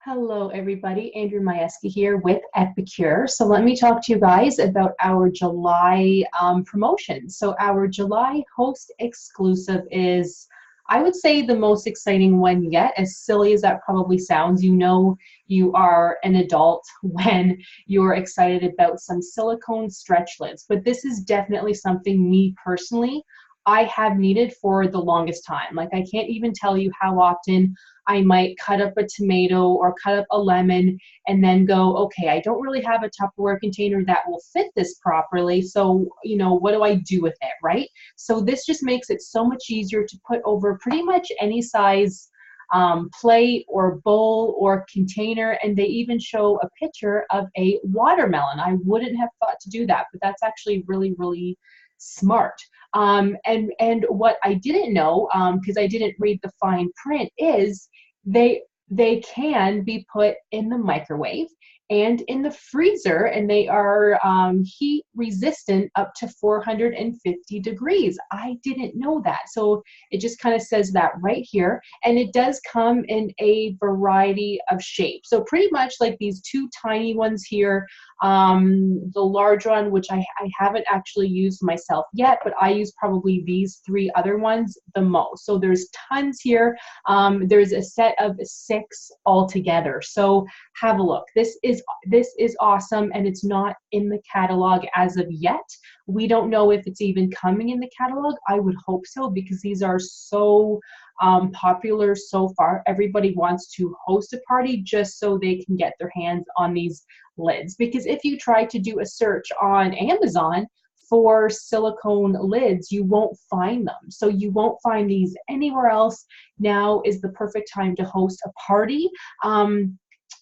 Hello, everybody. Andrew Majewski here with Epicure. So let me talk to you guys about our July promotion. So our July host exclusive is, I would say, the most exciting one yet. As silly as that probably sounds, you know you are an adult when you're excited about some silicone stretch lids. But this is definitely something me personally, I have needed for the longest time. Like, I can't even tell you how often I might cut up a tomato or cut up a lemon and then go, okay, I don't really have a Tupperware container that will fit this properly. So, what do I do with it, right? So this just makes it so much easier to put over pretty much any size plate or bowl or container. And they even show a picture of a watermelon. I wouldn't have thought to do that, but that's actually really, really smart. And what I didn't know, because I didn't read the fine print, is they can be put in the microwave and in the freezer, and they are heat resistant up to 450 degrees. I didn't know that. So it just kind of says that right here. And it does come in a variety of shapes. So pretty much like these two tiny ones here, the large one, which I haven't actually used myself yet, but I use probably these three other ones the most. So there's tons here. There's a set of 6 altogether. So have a look. This is awesome, and it's not in the catalog as of yet. We don't know if it's even coming in the catalog. I would hope so, because these are so popular so far. Everybody wants to host a party just so they can get their hands on these lids. Because if you try to do a search on Amazon for silicone lids, you won't find them. So you won't find these anywhere else. Now is the perfect time to host a party.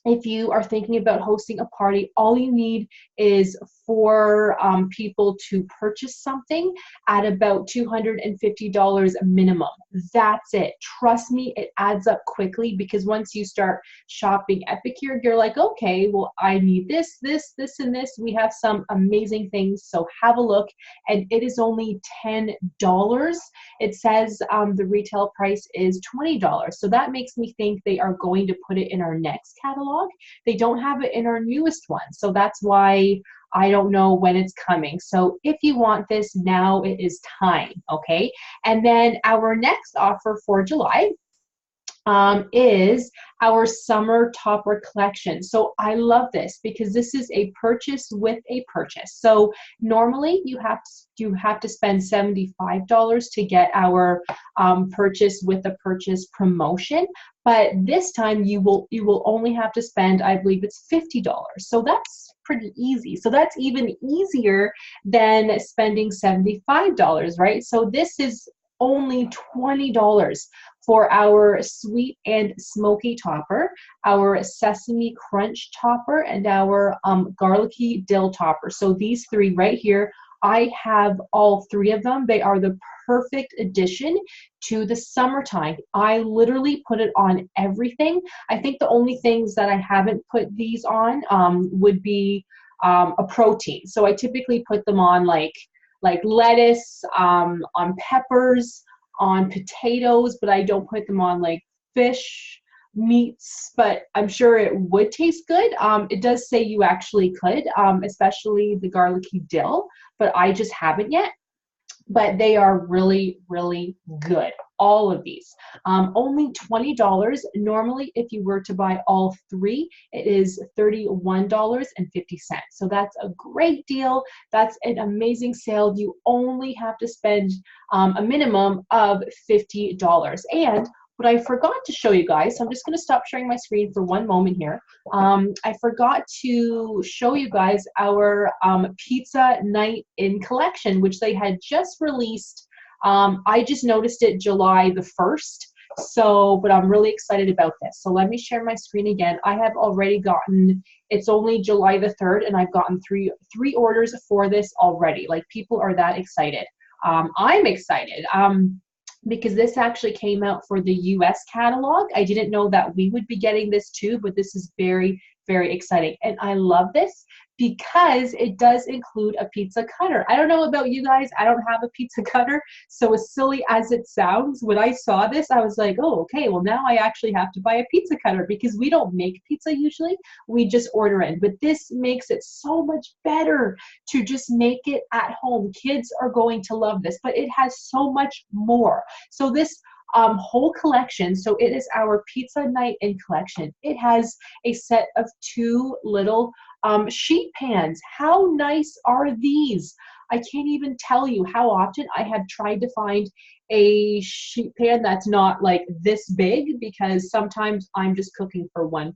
If you are thinking about hosting a party, all you need is for people to purchase something at about $250 minimum. That's it. Trust me, it adds up quickly, because once you start shopping Epicure, you're like, okay, well, I need this, this, and this. We have some amazing things, so have a look. And it is only $10. It says the retail price is $20. So that makes me think they are going to put it in our next catalog. They don't have it in our newest one. So that's why I don't know when it's coming. So if you want this, now it is time, okay? And then our next offer for July is our summer topper collection. So I love this because this is a purchase with a purchase. So normally you have to spend $75 to get our purchase with a purchase promotion, but this time you will only have to spend, I believe it's $50. So that's pretty easy. So that's even easier than spending $75, right? So this is only $20 for our sweet and smoky topper, our sesame crunch topper, and our garlicky dill topper. So these three right here, I have all three of them. They are the perfect addition to the summertime. I literally put it on everything. I think the only things that I haven't put these on would be a protein. So I typically put them on like lettuce, on peppers, on potatoes, but I don't put them on like fish, meats, but I'm sure it would taste good. It does say you actually could, especially the garlicky dill, but I just haven't yet. But they are really, really good. All of these. Only $20. Normally, if you were to buy all three, it is $31.50. So that's a great deal. That's an amazing sale. You only have to spend a minimum of $50. And what I forgot to show you guys, so I'm just going to stop sharing my screen for one moment here. I forgot to show you guys our Pizza Night In collection, which they had just released. I just noticed it July the 1st, but I'm really excited about this. So let me share my screen again. I have already gotten, it's only July the 3rd, and I've gotten three orders for this already. Like, people are that excited. I'm excited. Because this actually came out for the US catalog. I didn't know that we would be getting this too, but this is very, very exciting. And I love this because it does include a pizza cutter. I don't know about you guys, I don't have a pizza cutter, so as silly as it sounds, when I saw this, I was like, oh, okay, well now I actually have to buy a pizza cutter because we don't make pizza usually, we just order in. But this makes it so much better to just make it at home. Kids are going to love this, but it has so much more. So this whole collection, so it is our pizza night in collection. It has a set of 2 little sheet pans. How nice are these? I can't even tell you how often I have tried to find a sheet pan that's not like this big, because sometimes I'm just cooking for one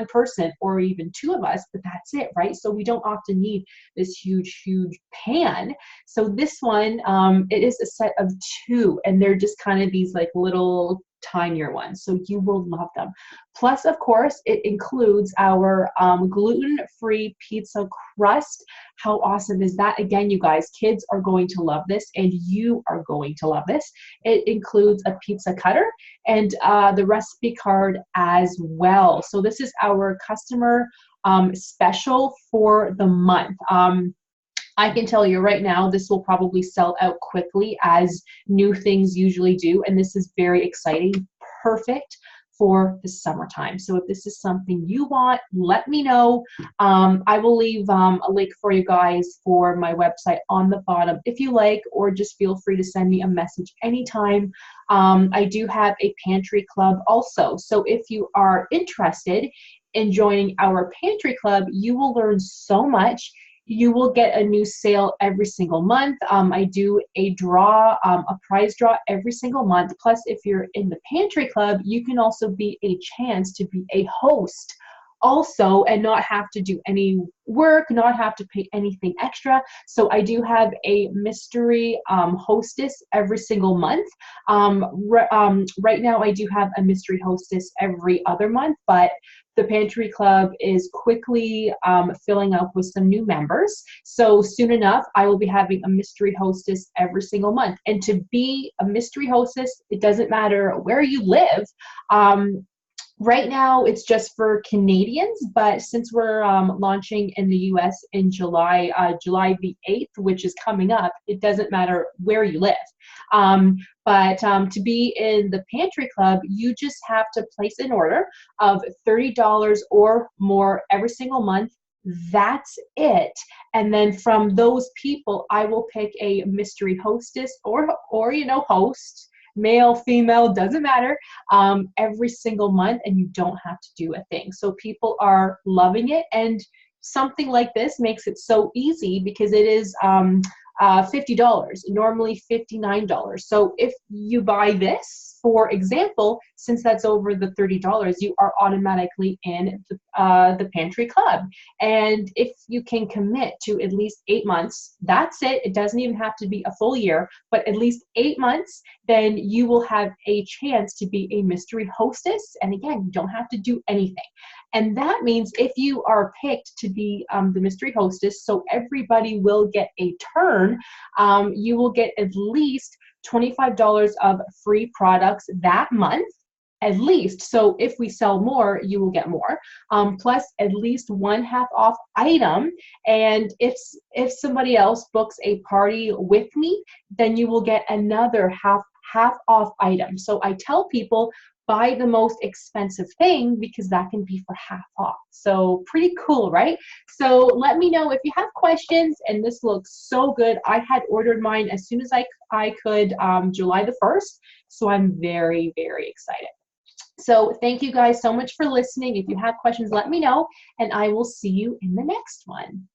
person or even 2 of us, but that's it, right? So we don't often need this huge pan. So this one, it is a set of 2, and they're just kind of these like little tinier ones, so you will love them. Plus, of course, it includes our gluten-free pizza crust. How awesome is that? Again, you guys, kids are going to love this, and you are going to love this. It includes a pizza cutter and the recipe card as well. So this is our customer special for the month. I can tell you right now, this will probably sell out quickly, as new things usually do, and this is very exciting, perfect for the summertime. So if this is something you want, let me know. I will leave a link for you guys for my website on the bottom if you like, or just feel free to send me a message anytime. I do have a pantry club also, so if you are interested in joining our pantry club, you will learn so much. You will get a new sale every single month. I do a draw, a prize draw every single month. Plus, if you're in the pantry club, you can also be a chance to be a host also, and not have to do any work, not have to pay anything extra. So I do have a mystery hostess every single month. Right now I do have a mystery hostess every other month, but the pantry club is quickly filling up with some new members. So soon enough, I will be having a mystery hostess every single month. And to be a mystery hostess, it doesn't matter where you live. Right now, it's just for Canadians, but since we're launching in the US in July the 8th, which is coming up, it doesn't matter where you live. But to be in the pantry club, you just have to place an order of $30 or more every single month. That's it. And then from those people, I will pick a mystery hostess or host, male, female, doesn't matter, every single month, and you don't have to do a thing. So people are loving it, and something like this makes it so easy because it is $50, normally $59. So if you buy this, for example, since that's over the $30, you are automatically in the pantry club. And if you can commit to at least 8 months, that's it. It doesn't even have to be a full year, but at least 8 months, then you will have a chance to be a mystery hostess. And again, you don't have to do anything. And that means if you are picked to be the mystery hostess, so everybody will get a turn, you will get at least $25 of free products that month, at least. So if we sell more, you will get more, plus at least 1/2 off item. And if somebody else books a party with me, then you will get another half off item. So I tell people, buy the most expensive thing because that can be for half off. So pretty cool, right? So let me know if you have questions, and this looks so good. I had ordered mine as soon as I could, July the 1st. So I'm very, very excited. So thank you guys so much for listening. If you have questions, let me know, and I will see you in the next one.